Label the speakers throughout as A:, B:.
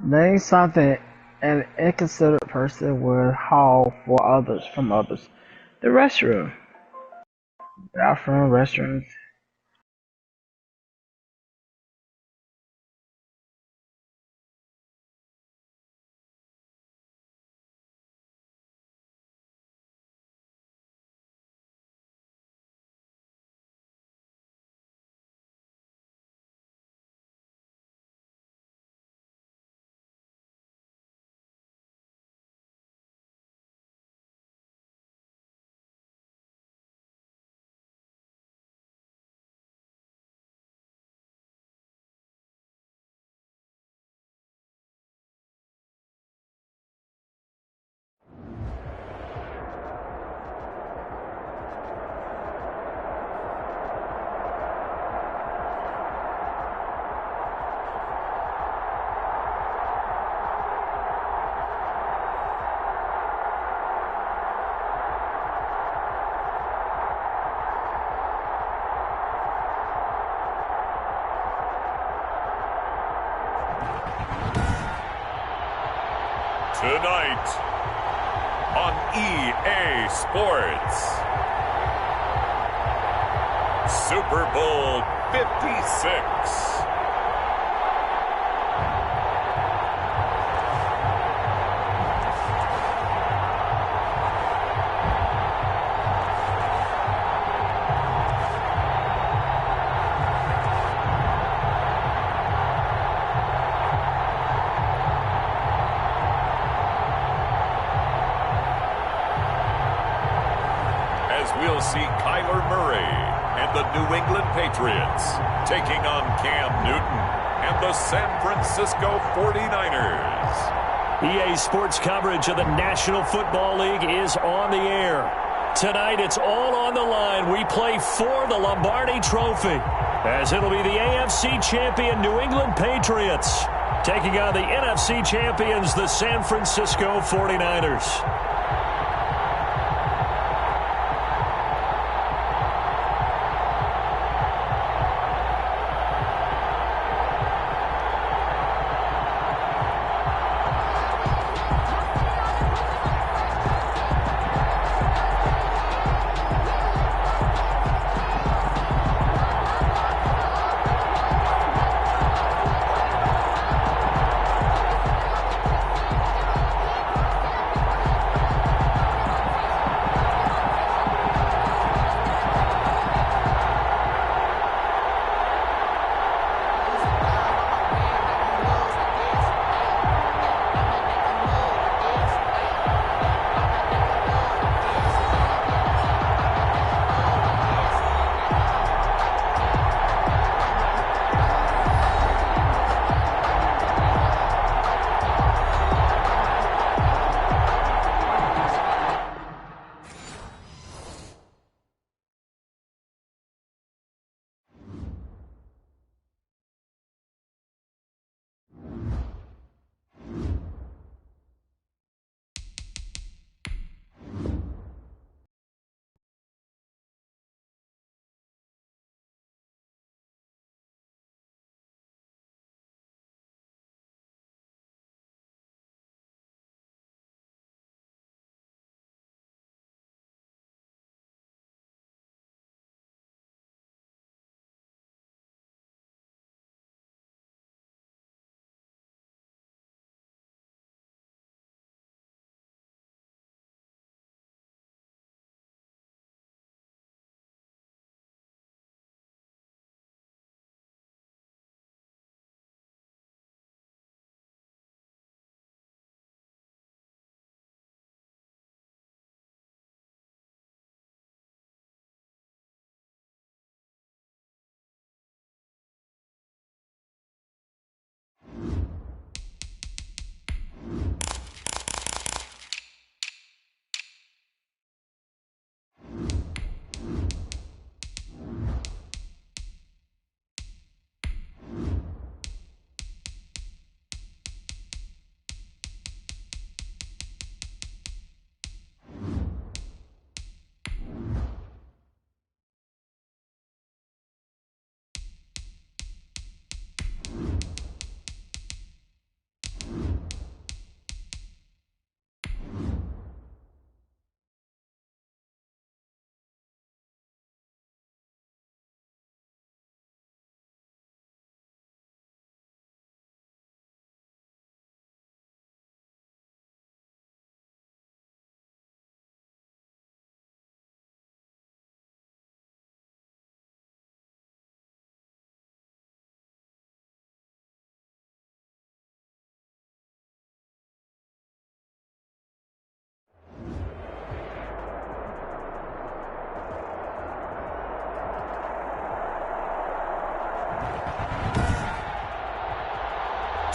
A: Name something an inconsiderate person would haul for others from others. The restroom. Bathroom, restrooms.
B: Tonight on EA Sports, Super Bowl 56. We'll see Kyler Murray and the New England Patriots taking on Cam Newton and the San Francisco 49ers.
C: EA Sports coverage of the National Football League is on the air. Tonight, it's all on the line. We play for the Lombardi Trophy, as it'll be the AFC champion New England Patriots taking on the NFC champions, the San Francisco 49ers.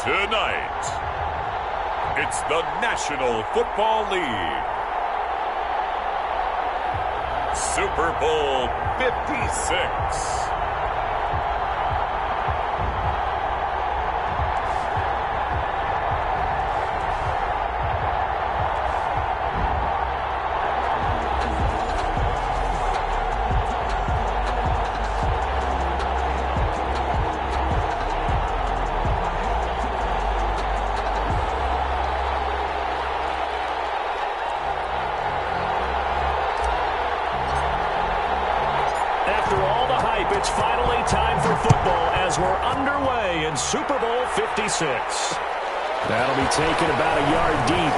B: Tonight, it's the National Football League Super Bowl 56.
C: It's finally time for football as we're underway in Super Bowl 56. That'll be taken about a yard deep.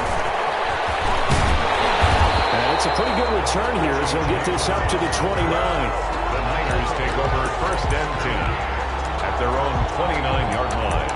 C: And it's a pretty good return here as he'll get this up to the 29.
B: The Niners take over 1st and 10 at their own 29-yard line.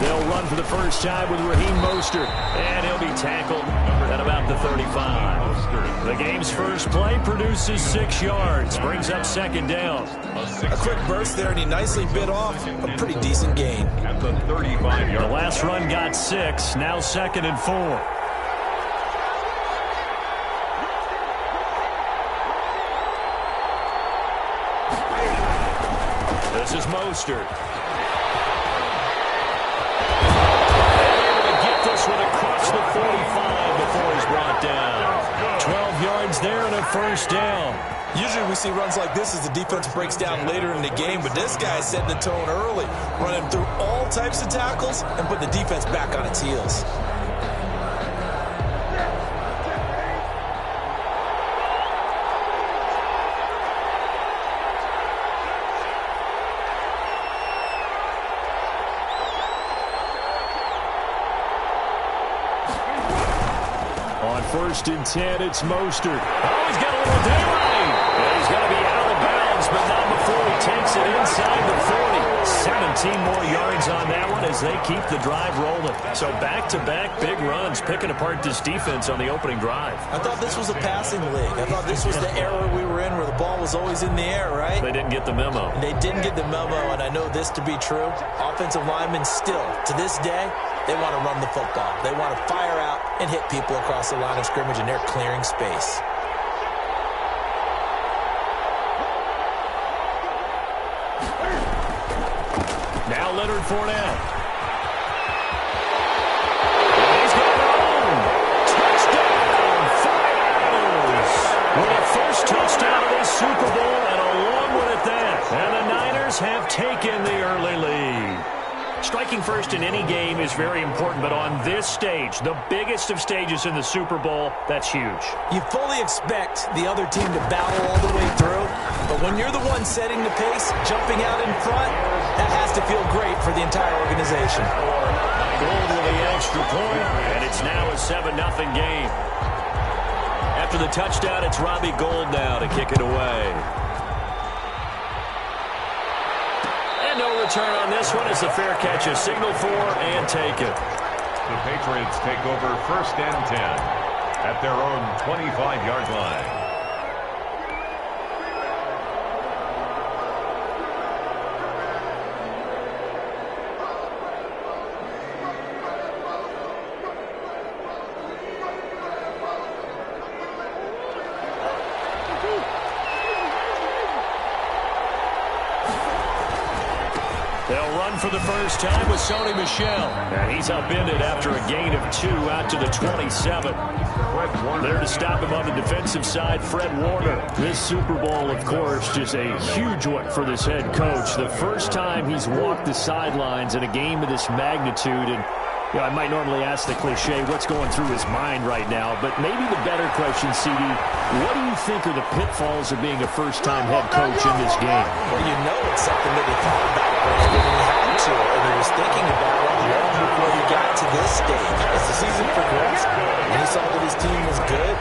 C: They'll run for the first time with Raheem Mostert, and he'll be tackled at about the 35. The game's first play produces 6 yards, brings up 2nd down.
D: A quick burst there, and he nicely bit off a pretty decent gain.
B: At the 35-yard.
C: The last run got 6, now 2nd and 4. This is Mostert. This one across the 45 before he's brought down. 12 yards there and a 1st down.
D: Usually we see runs like this as the defense breaks down later in the game, but this guy's setting the tone early, running through all types of tackles and put the defense back on its heels.
C: On 1st and 10, it's Mostert. Oh, he's got a little daylight. And he's going to be out of bounds, but not before he takes it inside the 40. 17 more yards on that one as they keep the drive rolling. So back-to-back big runs, picking apart this defense on the opening drive.
D: I thought this was a passing league. I thought this was the era we were in where the ball was always in the air, right?
C: They didn't get the memo.
D: They didn't get the memo, and I know this to be true. Offensive linemen still, to this day, they want to run the football. They want to fire out and hit people across the line of scrimmage, and they're clearing space.
C: Now Leonard Fournette. And he's got it on. Touchdown, 49ers. With a first touchdown of this Super Bowl, and a long one at that. And the Niners have taken the early lead. Striking first in any game is very important, but on this stage, the biggest of stages in the Super Bowl, that's huge.
D: You fully expect the other team to battle all the way through, but when you're the one setting the pace, jumping out in front, that has to feel great for the entire organization.
C: Gold with the extra point, and it's now a 7-0 game. After the touchdown, it's Robbie Gould now to kick it away. No return on this one as the fair catch is signaled for and taken.
B: The Patriots take over 1st and 10 at their own 25-yard line.
C: They'll run for the first time with Sony Michel. And he's upended after a gain of 2 out to the 27. There to stop him on the defensive side, Fred Warner. This Super Bowl, of course, just a huge one for this head coach. The first time he's walked the sidelines in a game of this magnitude. And you know, I might normally ask the cliche, what's going through his mind right now? But maybe the better question, CD, what do you think are the pitfalls of being a first-time head coach in this game?
D: Well, you know it's something that he thought about, but he didn't have to. season progressed, and he saw that his team was good,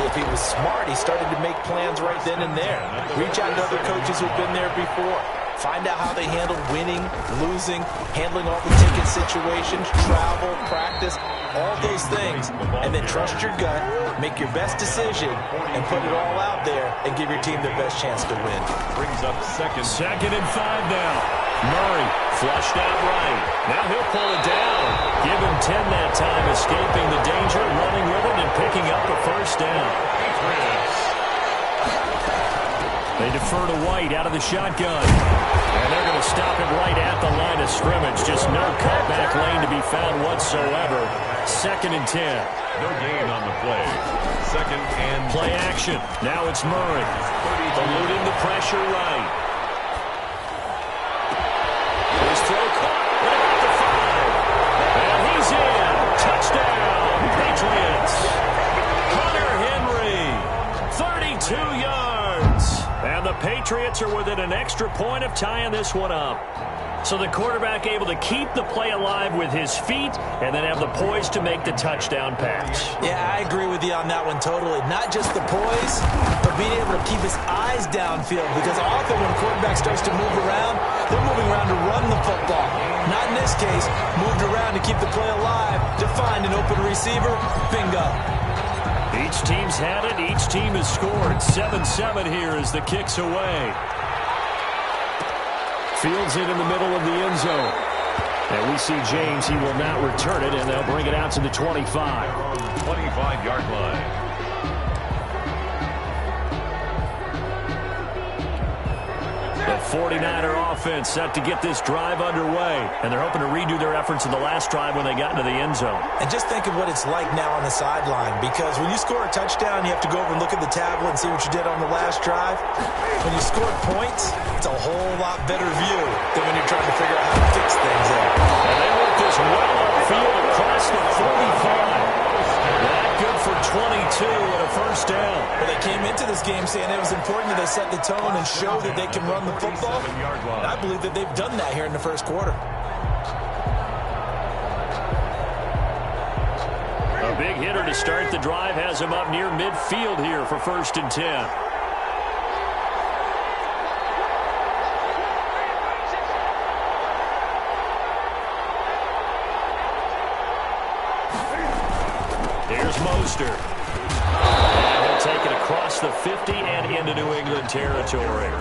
D: if he was smart, he started to make plans right then and there. Reach out to other coaches who've been there before. Find out how they handle winning, losing, handling all the ticket situations, travel, practice, all those things. And then trust your gut, make your best decision, and put it all out there and give your team their best chance to win.
B: Brings up second.
C: 2nd and 5 now. Murray flushed out right. Now he'll pull it down. Give him 10 that time, escaping the danger, running with it, and picking up a first down. They defer to White out of the shotgun. And they're going to stop it right at the line of scrimmage. Just no cutback lane to be found whatsoever. 2nd and 10.
B: No gain on the play. 2nd and
C: play action. Now it's Murray. Eluding the pressure right. His throw caught. Right at the 5. And he's in. Touchdown, Patriots. Hunter Henry, 32 yards. And the Patriots are within an extra point of tying this one up. So the quarterback able to keep the play alive with his feet and then have the poise to make the touchdown pass.
D: Yeah, I agree with you on that one totally. Not just the poise, but being able to keep his eyes downfield, because often when a quarterback starts to move around, they're moving around to run the football. Not in this case, moved around to keep the play alive, to find an open receiver, bingo.
C: Each team's had it. Each team has scored. 7-7 here as the kick's away. Fields it in the middle of the end zone. And we see James. He will not return it, and they'll bring it out to the 25.
B: 25-yard line.
C: The 49er offense set to get this drive underway. And they're hoping to redo their efforts in the last drive when they got into the end zone.
D: And just think of what it's like now on the sideline, because when you score a touchdown, you have to go over and look at the tablet and see what you did on the last drive. When you score points, it's a whole lot better view than when you're trying to figure out how to fix things there.
C: And they work this well upfield across the 45. That good for 22 and a first down.
D: Well, they came into this game saying it was important that they set the tone and show that they can run the football. And I believe that they've done that here in the first quarter.
C: A big hitter to start the drive has him up near midfield here for 1st and 10. Here's Mostert. And he'll take it across the 50 and into New England territory.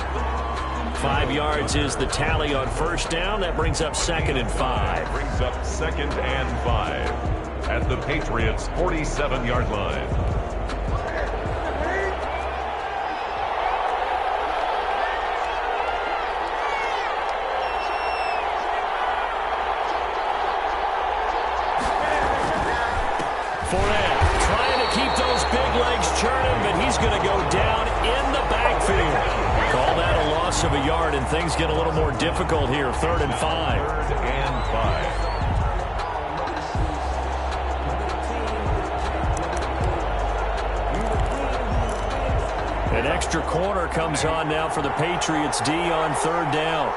C: 5 yards is the tally on first down. That brings up 2nd and 5.
B: Brings up 2nd and 5 at the Patriots' 47-yard line.
C: Fournette trying to keep those big legs churning, but he's going to go down in the backfield. Call that a loss of a yard, and things get a little more difficult here. 3rd and 5.
B: 3rd and 5.
C: An extra corner comes on now for the Patriots D on 3rd down.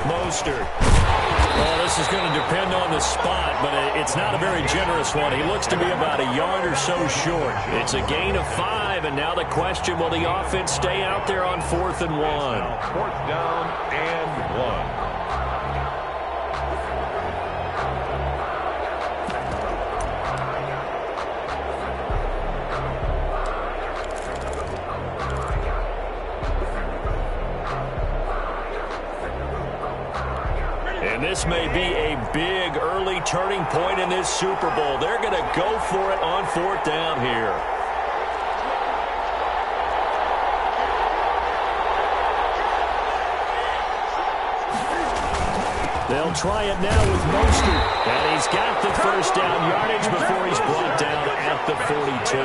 C: Mostert. Well, this is going to depend on the spot, but it's not a very generous one. He looks to be about a yard or so short. It's a gain of 5, and now the question, will the offense stay out there on 4th and 1?
B: 4th down and 1.
C: And this may be a big early turning point in this Super Bowl. They're going to go for it on 4th down here. They'll try it now with Mostert. And he's got the first down yardage before he's brought down at the 42.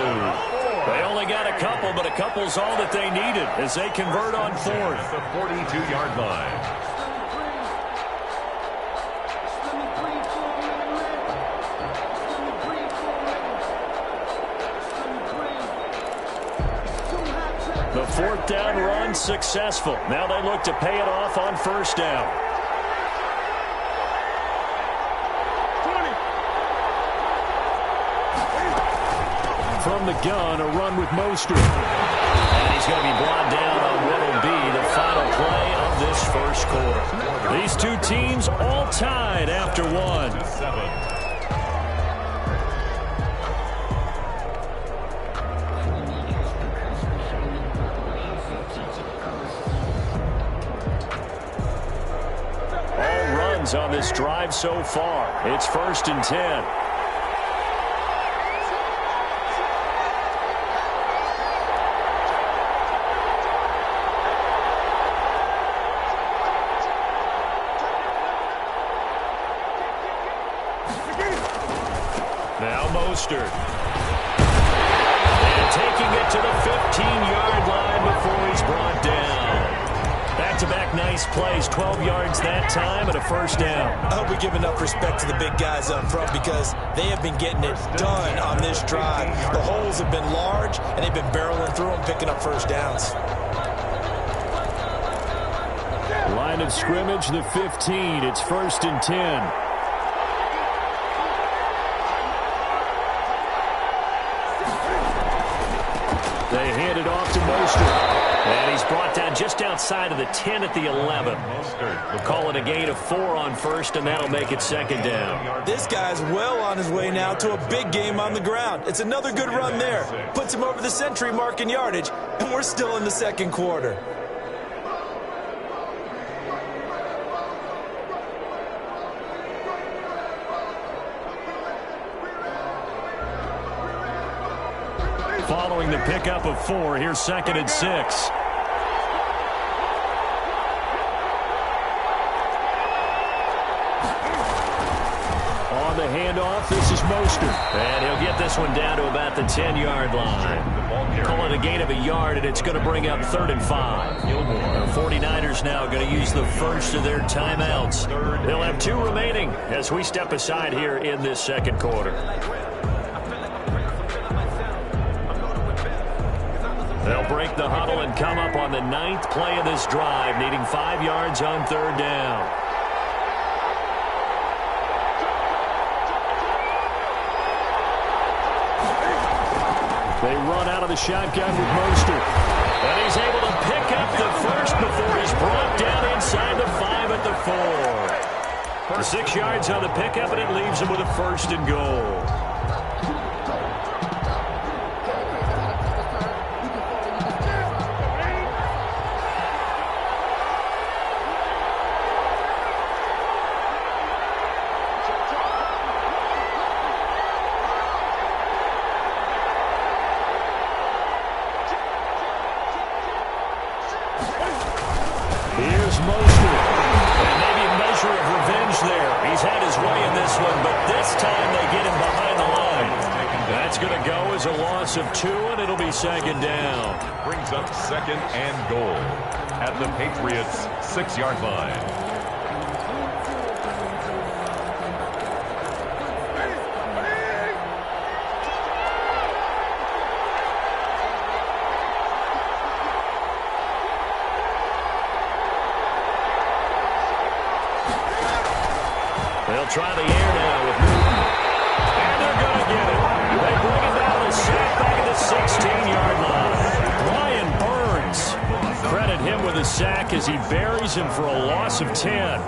C: They only got a couple, but a couple's all that they needed as they convert on 4th.
B: The 42-yard line.
C: The fourth down run successful. Now they look to pay it off on first down. From the gun, a run with Mostert. And he's going to be brought down on what will be the final play of this first quarter. These two teams all tied after one. All runs on this drive so far. It's 1st and 10. Now Mostert. And taking it to the 15-yard line before he's brought down. Back-to-back nice plays, 12 yards that time and a first down.
D: I hope we give enough respect to the big guys up front because they have been getting it done on this drive. The holes have been large, and they've been barreling through them, picking up first downs.
C: Line of scrimmage, the 15. It's 1st and 10. They hand it off to Mostert. And he's brought down just outside of the 10 at the 11. We'll call it a gain of 4 on first, and that'll make it 2nd down.
D: This guy's well on his way now to a big game on the ground. It's another good run there. Puts him over the century mark in yardage, and we're still in the second quarter.
C: Following the pickup of 4, here's 2nd and 6. On the handoff, this is Mostert. And he'll get this one down to about the 10-yard line. Call it a gain of a yard, and it's going to bring up 3rd and 5. The 49ers now going to use the first of their timeouts. They'll have 2 remaining as we step aside here in this second quarter. They'll break the huddle and come up on the 9th play of this drive, needing 5 yards on 3rd down. They run out of the shotgun with Mostert. And he's able to pick up the first before he's brought down inside the 5 at the 4. 6 yards on the pickup, and it leaves him with a 1st and goal. Here's Mostert. And maybe a measure of revenge there. He's had his way in this one, but this time they get him behind the line. That's going to go as a loss of 2, and it'll be 2nd down.
B: Brings up 2nd and goal at the Patriots' 6-yard line.
C: They'll try the air now with Newton. And they're going to get it. They bring it down to sack back at the 16-yard line. Brian Burns. Credit him with a sack as he buries him for a loss of 10.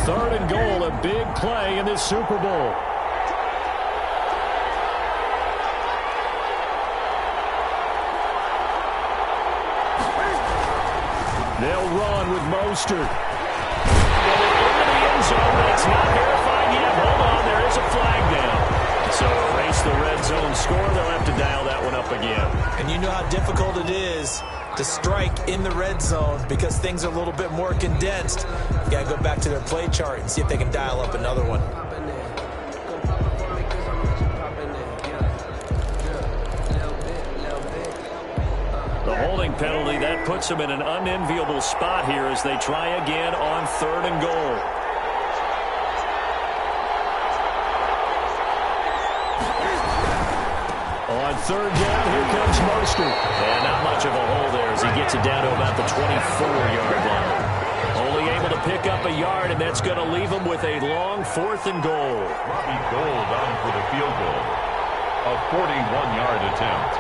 C: Third and goal, a big play in this Super Bowl. They'll run with Mostert. Into the end zone. That's not verified yet. Hold on, there is a flag down. So erase the red zone score. They'll have to dial that one up again.
D: And you know how difficult it is to strike in the red zone because things are a little bit more condensed. You got to go back to their play chart and see if they can dial up another one.
C: The holding penalty, that puts them in an unenviable spot here as they try again on 3rd and goal. third down. Here comes Mostert. And not much of a hole there as he gets it down to about the 24-yard line. Only able to pick up a yard, and that's going to leave him with a long 4th and goal.
B: Robbie Gould on for the field goal. A 41-yard attempt.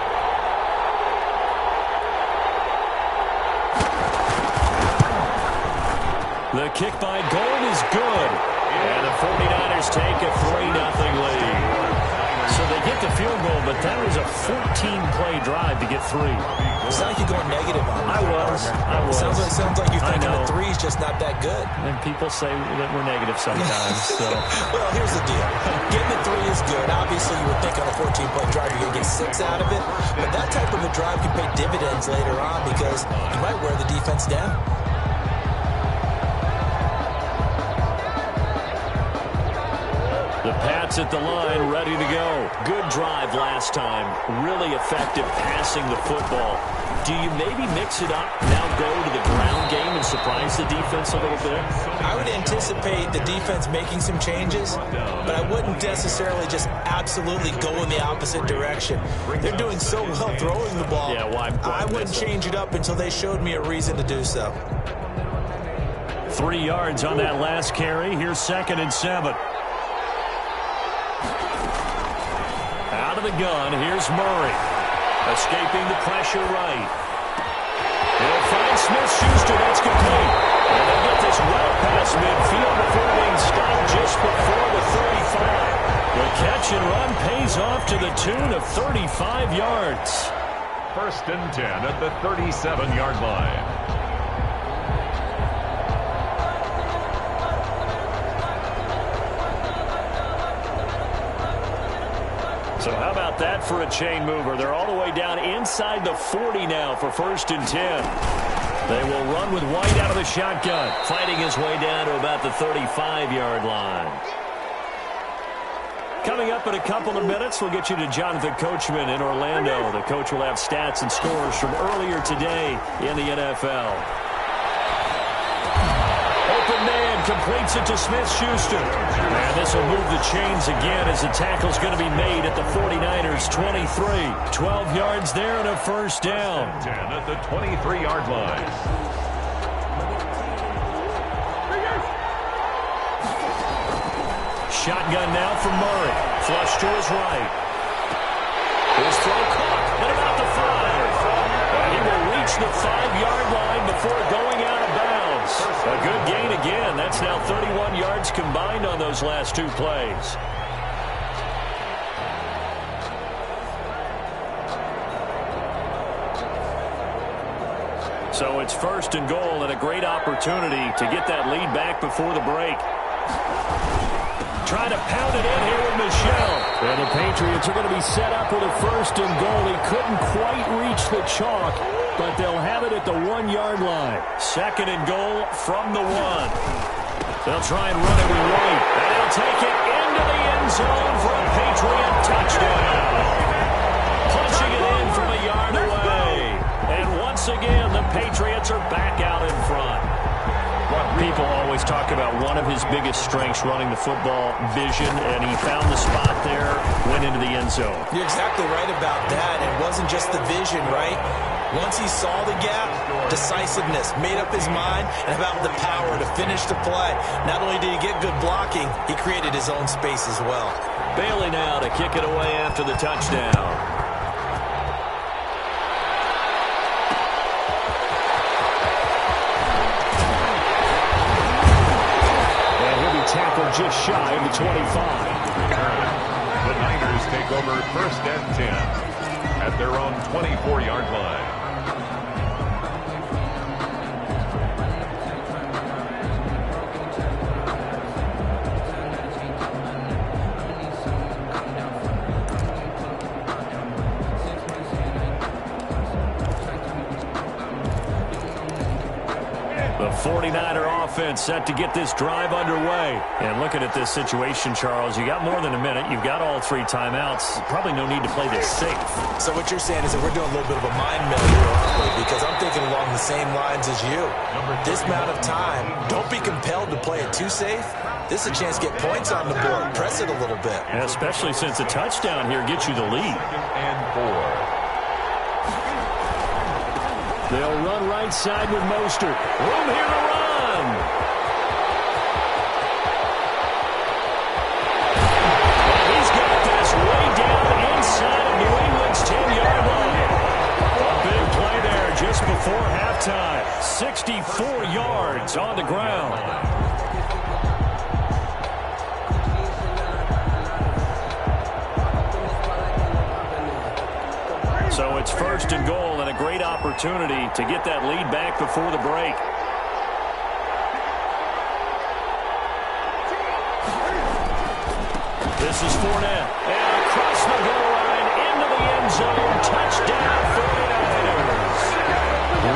C: The kick by Gould is good. And the 49ers take a 3-0 lead. So they get the field goal, but that was a 14-play drive to get 3.
D: It's not like you're going negative on
C: I
D: that.
C: was.
D: Sounds like you're thinking the 3 is just not that good.
C: And people say that we're negative sometimes. So.
D: Well, here's the deal. Getting the 3 is good. Obviously, you would think on a 14-play drive you're going to get 6 out of it. But that type of a drive can pay dividends later on because you might wear the defense down.
C: The Pats at the line, ready to go. Good drive last time. Really effective passing the football. Do you maybe mix it up, now go to the ground game and surprise the defense a little bit?
D: I would anticipate the defense making some changes, but I wouldn't necessarily just absolutely go in the opposite direction. They're doing so well throwing the ball.
C: Yeah, why
D: I wouldn't change it up until they showed me a reason to do so.
C: 3 yards on that last carry. Here's 2nd and 7. Out of the gun, here's Murray. Escaping the pressure right. He'll find Smith-Schuster, that's complete. And they'll get this well past midfield before being stopped just before the 35. The catch and run pays off to the tune of 35 yards.
B: 1st and 10 at the 37-yard line.
C: So how about that for a chain mover? They're all the way down inside the 40 now for 1st and 10. They will run with White out of the shotgun, fighting his way down to about the 35-yard line. Coming up in a couple of minutes, we'll get you to Jonathan Coachman in Orlando. The coach will have stats and scores from earlier today in the NFL. Open man completes it to Smith-Schuster. And this will move the chains again as the tackle's going to be made at the 49ers 23. 12 yards there and a 1st down.
B: 10 at the 23-yard line.
C: Shotgun now from Murray. Flush to his right. His throw caught at about the 5. And he will reach the 5-yard line before going out of bounds. A good gain again. That's now 31 yards combined on those last 2 plays. So it's 1st and goal and a great opportunity to get that lead back before the break. Trying to pound it in here with Michel. And the Patriots are going to be set up with a 1st and goal. He couldn't quite reach the chalk, but they'll have it at the 1-yard line. 2nd and goal from the 1. They'll try and run it with White. And he'll take it into the end zone for a Patriot touchdown. Punching it in from a yard away. And once again, the Patriots are back out in front. People always talk about one of his biggest strengths running the football, vision, and he found the spot there, went into the end zone.
D: You're exactly right about that. It wasn't just the vision, right? Once he saw the gap, decisiveness, made up his mind, and about the power to finish the play. Not only did he get good blocking, he created his own space as well.
C: Bailey now to kick it away after the touchdown. Tackled just shy of the 25.
B: The Niners take over 1st and 10 at their own 24-yard line.
C: The 49er offense set to get this drive underway. And looking at this situation, Charles, you got more than a minute. You've got all 3 timeouts. Probably no need to play this safe.
D: So what you're saying is that we're doing a little bit of a mind meld here, aren't we? Because I'm thinking along the same lines as you. This amount of time, don't be compelled to play it too safe. This is a chance to get points on the board. Press it a little bit.
C: Yeah, especially since a touchdown here gets you the lead.
B: And 4.
C: They'll run right side with Mostert. Room here to run. He's got this way down inside of New England's 10-yard line. A big play there just before halftime. 64 yards on the ground. So it's 1st and goal and a great opportunity to get that lead back before the break. This is Fournette. And across the goal line into the end zone. Touchdown 49ers.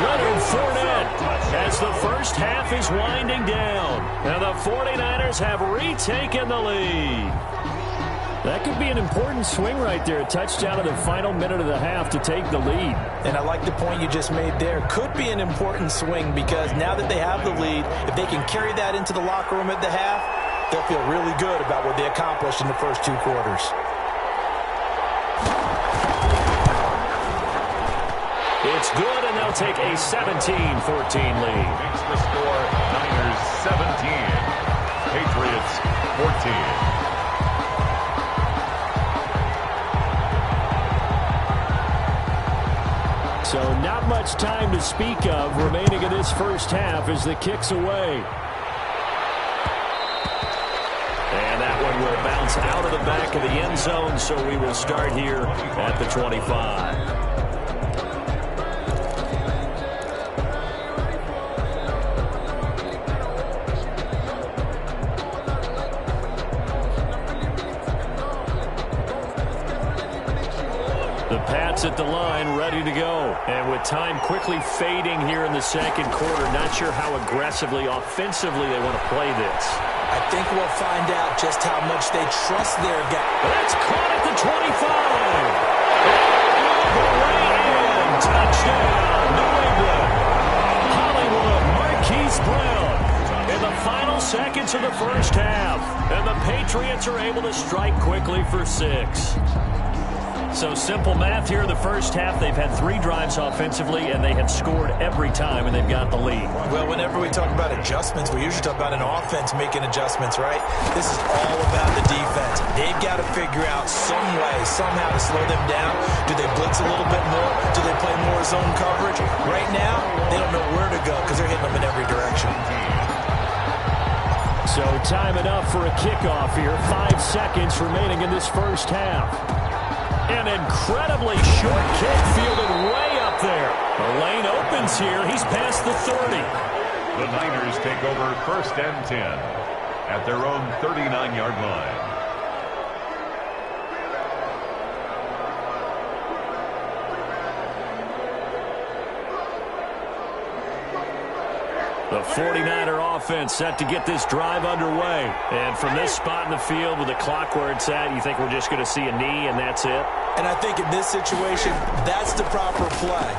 C: Leonard Fournette as the first half is winding down. And the 49ers have retaken the lead. That could be an important swing right there. A touchdown in the final minute of the half to take the lead.
D: And I like the point you just made there. Could be an important swing because now that they have the lead, if they can carry that into the locker room at the half, they'll feel really good about what they accomplished in the first 2 quarters.
C: It's good, and they'll take a 17-14 lead.
B: Makes the score Niners 17, Patriots 14.
C: So not much time to speak of remaining in this first half as the kick's away. And that one will bounce out of the back of the end zone, so we will start here at the 25. At the line, ready to go. And with time quickly fading here in the second quarter, not sure how aggressively, offensively they want to play this.
D: I think we'll find out just how much they trust their guy.
C: That's caught at the 25. Touchdown, New England. Hollywood, Marquise Brown in the final seconds of the first half. And the Patriots are able to strike quickly for 6. So simple math here in the first half. They've had 3 drives offensively, and they have scored every time, and they've got the lead.
D: Well, whenever we talk about adjustments, we usually talk about an offense making adjustments, right? This is all about the defense. They've got to figure out some way, somehow to slow them down. Do they blitz a little bit more? Do they play more zone coverage? Right now, they don't know where to go because they're hitting them in every direction.
C: So time enough for a kickoff here. 5 seconds remaining in this first half. An incredibly short kick fielded way up there. The lane opens here. He's past the 30.
B: The Niners take over 1st and 10 at their own 39-yard line.
C: The 49er offense set to get this drive underway. And from this spot in the field with the clock where it's at, you think we're just going to see a knee and that's it?
D: And I think in this situation, that's the proper play.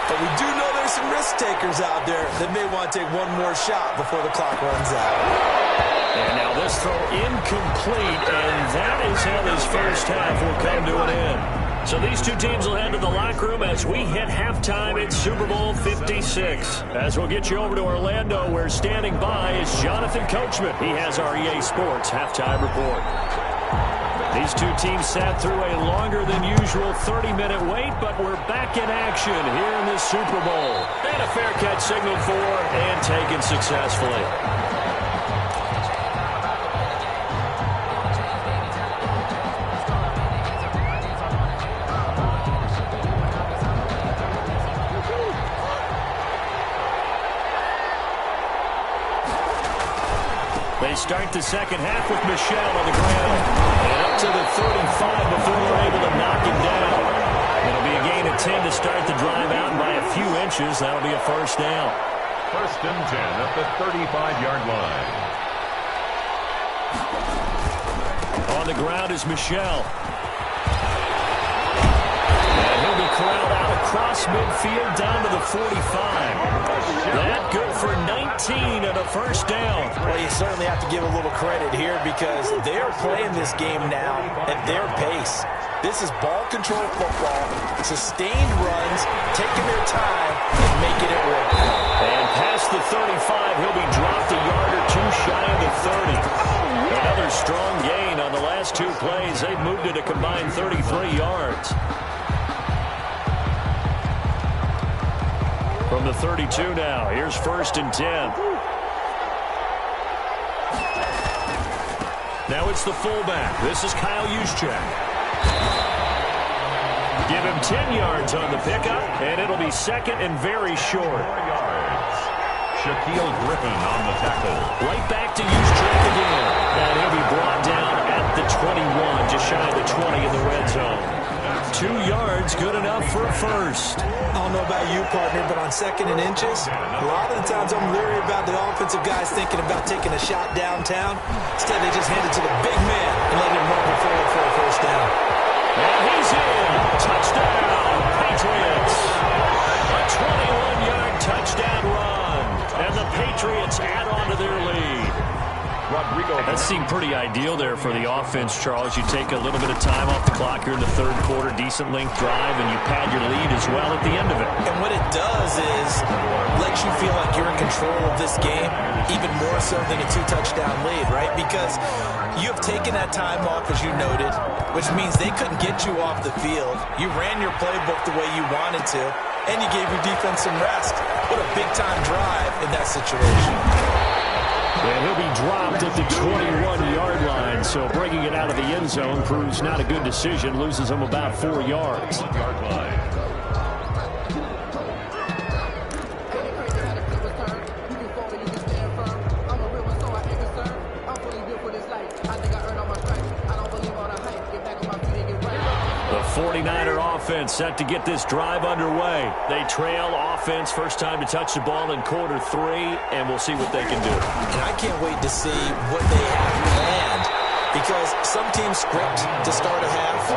D: But we do know there's some risk takers out there that may want to take one more shot before the clock runs out.
C: And now this throw incomplete, and that is how this first half will come to an end. So these two teams will head to the locker room as we hit halftime in Super Bowl 56. As we'll get you over to Orlando, where standing by is Jonathan Coachman. He has our EA Sports halftime report. These two teams sat through a longer than usual 30-minute wait, but we're back in action here in the Super Bowl. And a fair catch signaled for and taken successfully. They start the second half with Michel on the ground. And up to the 35 before they're able to knock him down. It'll be a gain of 10 to start the drive out, and by a few inches, that'll be a first down.
B: 1st and 10 at the 35-yard line. On
C: the ground is Michel. And he'll be corralled out across midfield down to the 45. That good for 19 and a first down.
D: Well, you certainly have to give a little credit here because they're playing this game now at their pace. This is ball control football, sustained runs, taking their time and making it work.
C: And past the 35, he'll be dropped a yard or two shy of the 30. Another strong gain on the last two plays. They've moved it a combined 33 yards. From the 32 now, here's 1st and 10. Now it's the fullback. This is Kyle Juszczyk. Give him 10 yards on the pickup, and it'll be 2nd and very short.
B: Shaquille Griffin on the tackle.
C: Right back to Juszczyk again. And he'll be brought down at the 21, just shy of the 20 in the red zone. 2 yards, good enough for a first.
D: I don't know about you, partner, but on 2nd and inches, a lot of the times I'm leery about the offensive guys thinking about taking a shot downtown. Instead, they just hand it to the big man and let him run forward for a first down.
C: And he's in. Touchdown, Patriots. A 21-yard touchdown run. And the Patriots add on to their lead. That seemed pretty ideal there for the offense, Charles. You take a little bit of time off the clock here in the 3rd quarter, decent length drive, and you pad your lead as well at the end of it.
D: And what it does is lets you feel like you're in control of this game, even more so than a 2-touchdown lead, right? Because you have taken that time off, as you noted, which means they couldn't get you off the field. You ran your playbook the way you wanted to, and you gave your defense some rest. What a big-time drive in that situation.
C: And he'll be dropped at the 21-yard line, so bringing it out of the end zone proves not a good decision, loses him about 4 yards. The 49er offense set to get this drive underway. They trail offense, first time to touch the ball in quarter 3, and we'll see what they can do.
D: And I can't wait to see what they have planned because some teams script to start a half.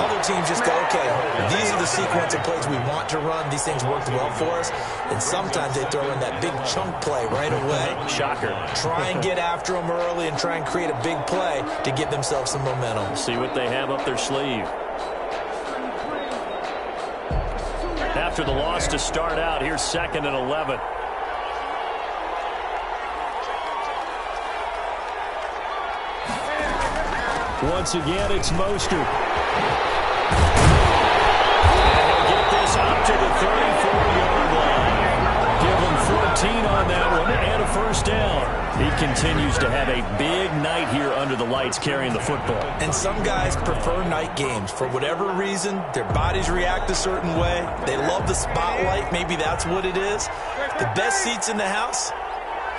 D: Other teams just go, okay, these are the sequence of plays we want to run. These things worked well for us. And sometimes they throw in that big chunk play right away.
C: Shocker.
D: Try and get after them early and try and create a big play to give themselves some momentum.
C: See what they have up their sleeve. After the loss to start out, here's 2nd and 11. Once again, it's Mostert. And he'll get this up to the 34-yard line. Give him 14 on that one and a first down. He continues to have a big night here under the lights carrying the football.
D: And some guys prefer night games. For whatever reason, their bodies react a certain way. They love the spotlight. Maybe that's what it is. The best seats in the house,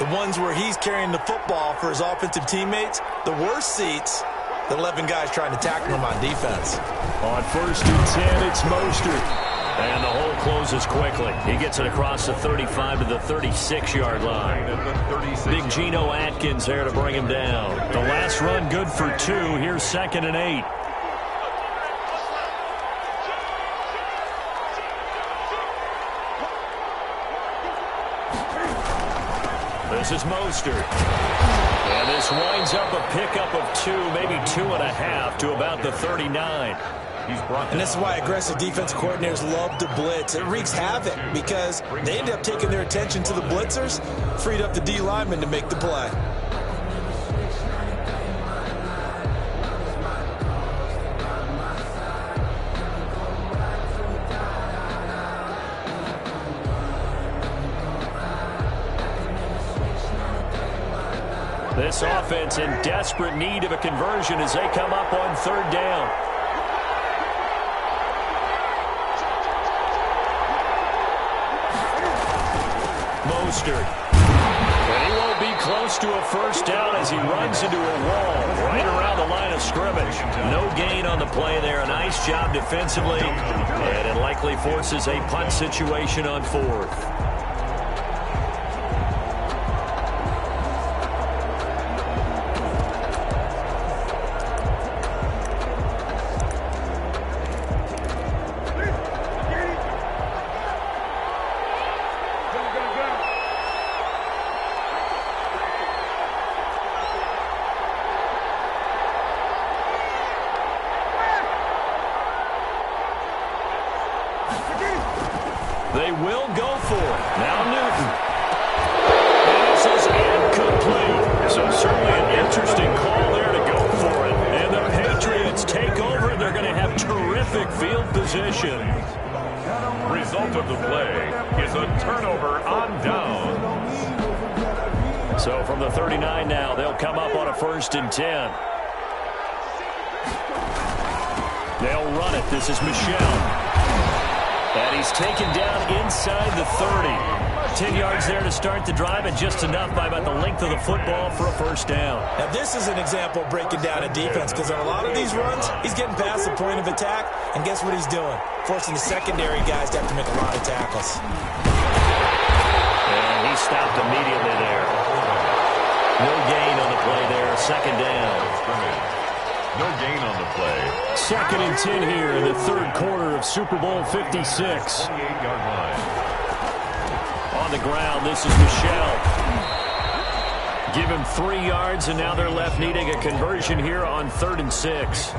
D: the ones where he's carrying the football for his offensive teammates. The worst seats, the 11 guys trying to tackle him on defense.
C: On 1st and 10, it's Mostert. And the hole closes quickly. He gets it across the 35 to the 36-yard line. Big Geno Atkins there to bring him down. The last run good for 2. Here's 2nd and 8. This is Mostert. And this winds up a pickup of 2, maybe 2.5 to about the 39.
D: And this is why aggressive defense coordinators love to blitz. It wreaks havoc because they end up taking their attention to the blitzers, freed up the D lineman to make the play.
C: This offense in desperate need of a conversion as they come up on 3rd down. Mostert. And he won't be close to a first down as he runs into a wall right around the line of scrimmage. No gain on the play there. A nice job defensively. And it likely forces a punt situation on 4th. Terrific field position.
B: Result of the play is a turnover on down.
C: So from the 39 now, they'll come up on a 1st and 10. They'll run it. This is Michel. And he's taken down inside the 30. 10 yards there to start the drive, and just enough by about the length of the football for a 1st down.
D: Now, this is an example of breaking down a defense, because on a lot of these runs, he's getting past the point of attack, and guess what he's doing? Forcing the secondary guys to have to make a lot of tackles.
C: And he stopped immediately there. No gain on the play there. 2nd down.
B: No gain on the play.
C: 2nd and 10 here in the 3rd quarter of Super Bowl 56.
B: 28-yard line.
C: On the ground, this is Michel. Give him 3 yards, and now they're left needing a conversion here on 3rd and 6.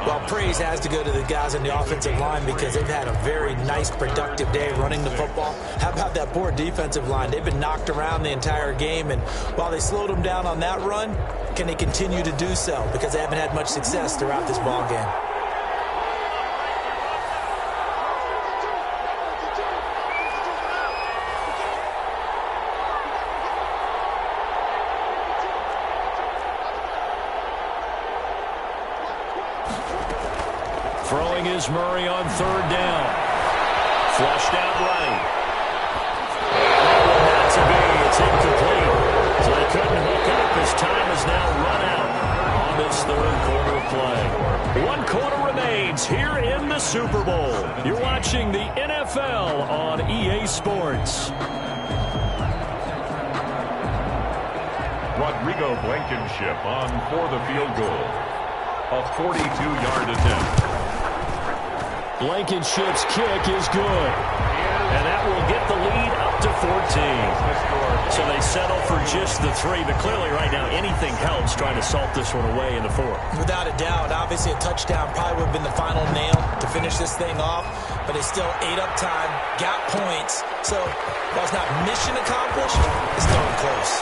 D: Well, praise has to go to the guys on the offensive line, because they've had a very nice, productive day running the football. How about that poor defensive line? They've been knocked around the entire game, and while they slowed them down on that run, can they continue to do so? Because they haven't had much success throughout this ball game.
C: Throwing is Murray on 3rd down. Flushed out right. Not to be. It's incomplete. So they couldn't hook up. His time is now run out on this 3rd quarter play. 1 quarter remains here in the Super Bowl. You're watching the NFL on EA Sports.
B: Rodrigo Blankenship on for the field goal. A 42-yard attempt.
C: Blankenship's kick is good. And that will get the lead up to 14. So they settle for just the 3. But clearly right now anything helps trying to salt this one away in the 4th.
D: Without a doubt, obviously a touchdown probably would have been the final nail to finish this thing off. But they still ate up time, got points. So while it's not mission accomplished, it's darn close.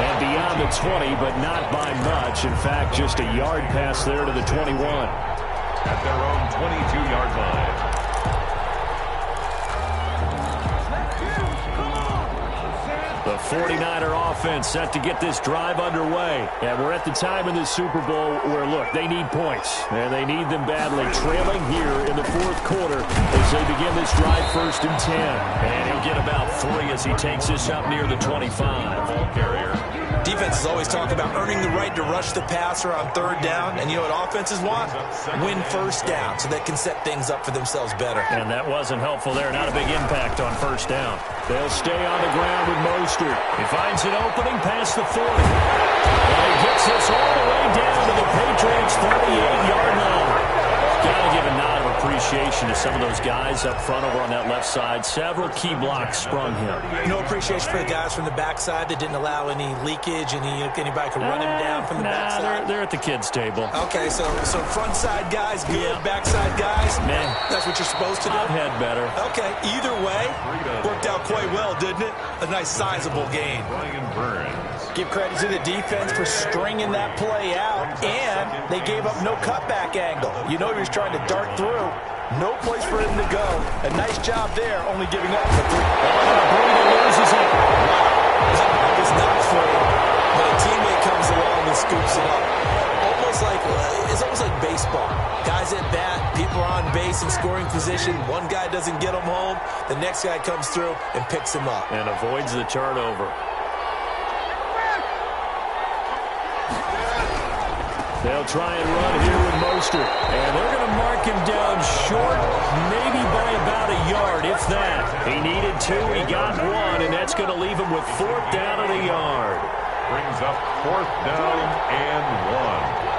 C: And beyond the 20, but not by much. In fact, just a yard pass there to the 21.
B: At their own 22-yard line.
C: The 49er offense set to get this drive underway. And we're at the time in this Super Bowl where, look, they need points. And they need them badly. Trailing here in the 4th quarter as they begin this drive 1st and 10. And he'll get about 3 as he takes this up near the 25.
B: Ball carrier.
D: Defenses always talk about earning the right to rush the passer on 3rd down. And you know what offenses want? Win 1st down so they can set things up for themselves better.
C: And that wasn't helpful there. Not a big impact on 1st down. They'll stay on the ground with Mostert. He finds an opening past the 40. And he gets this all the way down to the Patriots' 38-yard line. Got to give a nod of appreciation to some of those guys up front over on that left side. Several key blocks sprung him.
D: No appreciation for the guys from the backside that didn't allow any leakage, and anybody could run him down from the backside.
C: They're at the kids' table.
D: Okay, so front side guys good, backside guys,
C: man,
D: that's what you're supposed to do.
C: I've had better.
D: Okay, either way, worked out quite well, didn't it? A nice sizable gain.
B: Brian Burns.
D: Give credit to the defense for stringing that play out, and they gave up no cutback angle. You know he was trying to dart through. No place for him to go. A nice job there, only giving up the 3.
C: Brady loses it.
D: That ball was not free, but a teammate comes along and scoops it up. It's almost like baseball. Guys at bat, people are on base in scoring position. One guy doesn't get them home. The next guy comes through and picks him up.
C: And avoids the turnover. They'll try and run here with Mostert. And they're going to mark him down short, maybe by about a yard, if that. He needed 2, he got 1, and that's going to leave him with 4th down and a yard.
B: Brings up 4th down and 1.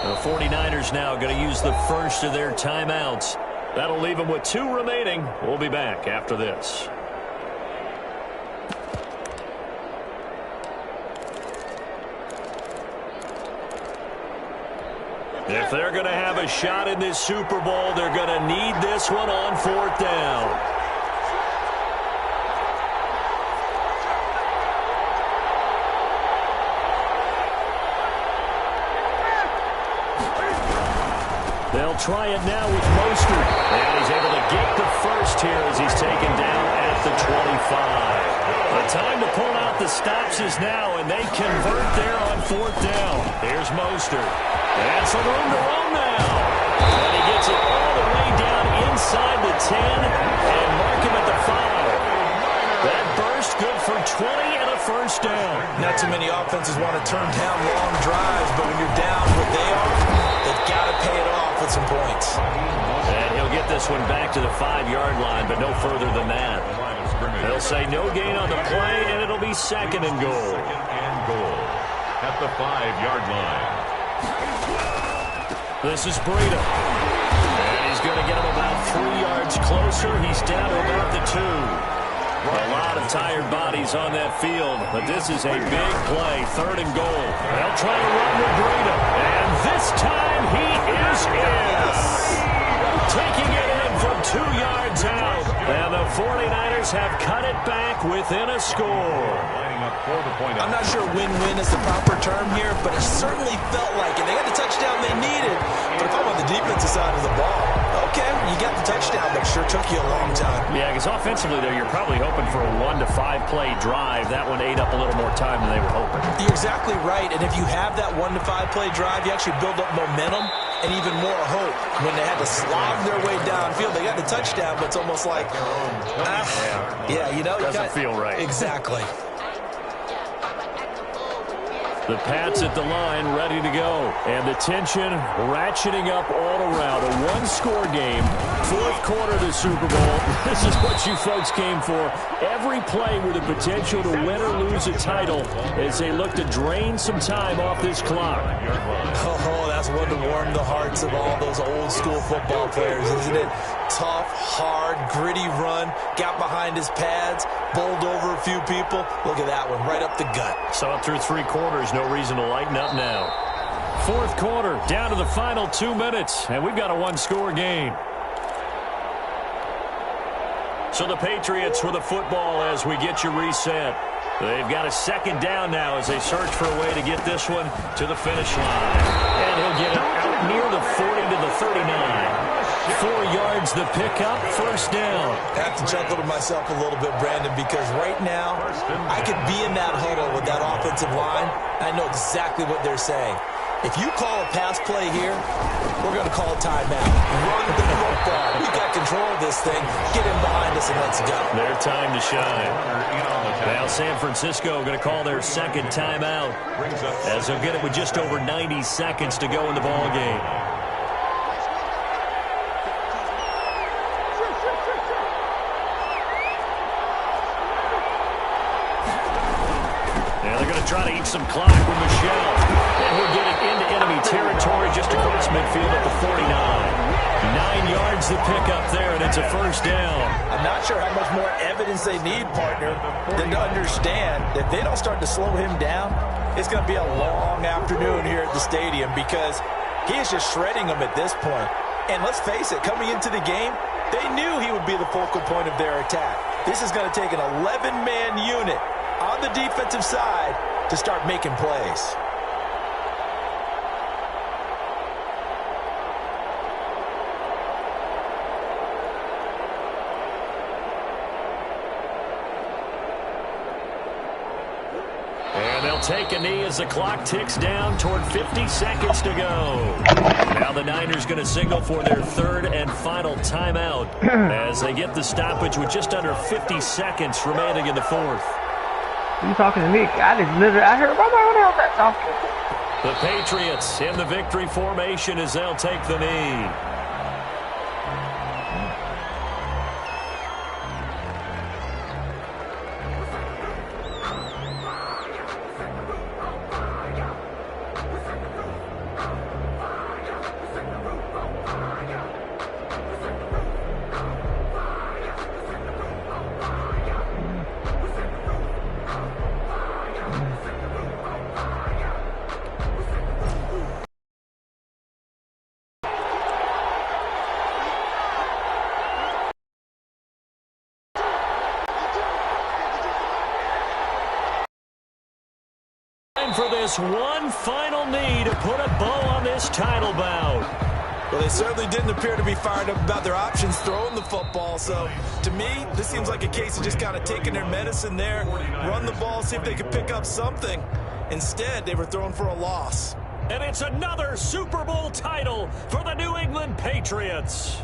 C: The 49ers now going to use the first of their timeouts. That'll leave them with 2 remaining. We'll be back after this. If they're going to have a shot in this Super Bowl, they're going to need this one on 4th down. They'll try it now with Mostert. And he's able to get the first here as he's taken down at the 25. The time to pull out the stops is now, and they convert there on 4th down. Here's Mostert. And some room to run now. And he gets it all the way down inside the 10 and mark him at the 5. That burst good for 20 and a first down.
D: Not too many offenses want to turn down long drives, but when you're down what they are, they've got to pay it off with some points.
C: And he'll get this one back to the 5-yard line, but no further than that. They'll say no gain on the play, and it'll be 2nd and goal.
B: At the 5-yard line.
C: This is Breida. And he's going to get him about 3 yards closer. He's down to about the 2. A lot of tired bodies on that field, but this is a big play, 3rd and goal. They'll try to run with Breida, and this time he is in. Taking it in from 2 yards out, and the 49ers have cut it back within a score.
D: I'm not sure win-win is the proper term here, but it certainly felt like it. They got the touchdown they needed, but if I'm on the defensive side of the ball, okay, you got the touchdown, but it sure took you a long time.
C: Yeah, because offensively, though, you're probably hoping for a 1 to 5 play drive. That one ate up a little more time than they were hoping.
D: You're exactly right, and if you have that 1 to 5 play drive, you actually build up momentum and even more hope. When they had to slog their way downfield, they got the touchdown, but it's almost like, yeah, you know.
C: Doesn't feel right.
D: Exactly.
C: The Pats at the line, ready to go. And the tension ratcheting up all around. A one-score game, 4th quarter of the Super Bowl. This is what you folks came for. Every play with the potential to win or lose a title as they look to drain some time off this clock.
D: Oh, that's one to warm the hearts of all those old-school football players, isn't it? Tough, hard, gritty run, got behind his pads, bowled over a few people. Look at that one, right up the gut.
C: So up through 3 quarters, no reason to lighten up now. 4th quarter, down to the final 2 minutes, and we've got a one-score game. So the Patriots with the football as we get you reset. They've got a 2nd down now as they search for a way to get this one to the finish line. And he'll get it out near the 40 to the 39. 4 yards the pickup, 1st down.
D: I have to chuckle to myself a little bit, Brandon, because right now I could be in that huddle with that offensive line. I know exactly what they're saying. If you call a pass play here, we're going to call a timeout. Run the football. We got control of this thing. Get in behind us and let's go.
C: Their time to shine. Now San Francisco going to call their 2nd timeout as they'll get it with just over 90 seconds to go in the ball game. And they're going to try to eat some clock with Michel. And he'll get it into enemy territory just across midfield at the 49. 9 yards to pick up there, and it's a 1st down.
D: I'm not sure how much more evidence they need, partner, than to understand that if they don't start to slow him down, it's going to be a long afternoon here at the stadium because he is just shredding them at this point. And let's face it, coming into the game, they knew he would be the focal point of their attack. This is going to take an 11-man unit on the defensive side to start making plays.
C: And they'll take a knee as the clock ticks down toward 50 seconds to go. Now the Niners going to signal for their 3rd and final timeout as they get the stoppage with just under 50 seconds remaining in the 4th.
A: You talking to me? I heard what the hell that talking?
C: The Patriots in the victory formation as they'll take the knee. looking for this one final knee to put a bow on this title bout.
D: Well, they certainly didn't appear to be fired up about their options throwing the football. So, to me, this seems like a case of just kind of taking their medicine there, run the ball, see if they could pick up something. Instead, they were throwing for a loss.
C: And it's another Super Bowl title for the New England Patriots.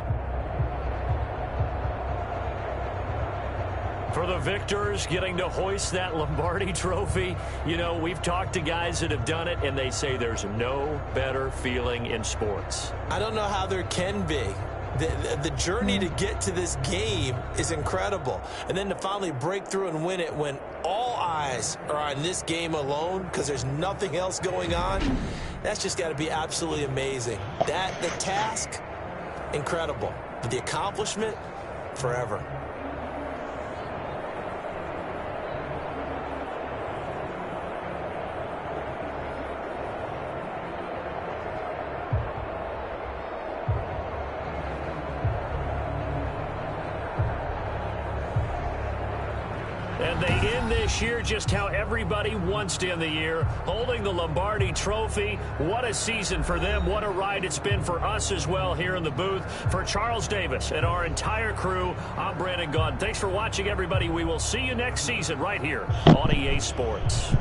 C: For the victors, getting to hoist that Lombardi trophy, you know, we've talked to guys that have done it, and they say there's no better feeling in sports.
D: I don't know how there can be. The journey to get to this game is incredible. And then to finally break through and win it when all eyes are on this game alone because there's nothing else going on, that's just got to be absolutely amazing. The task, incredible. But the accomplishment, forever.
C: And they end this year just how everybody wants to end the year, holding the Lombardi trophy. What a season for them. What a ride it's been for us as well here in the booth. For Charles Davis and our entire crew, I'm Brandon Gaudin. Thanks for watching, everybody. We will see you next season right here on EA Sports.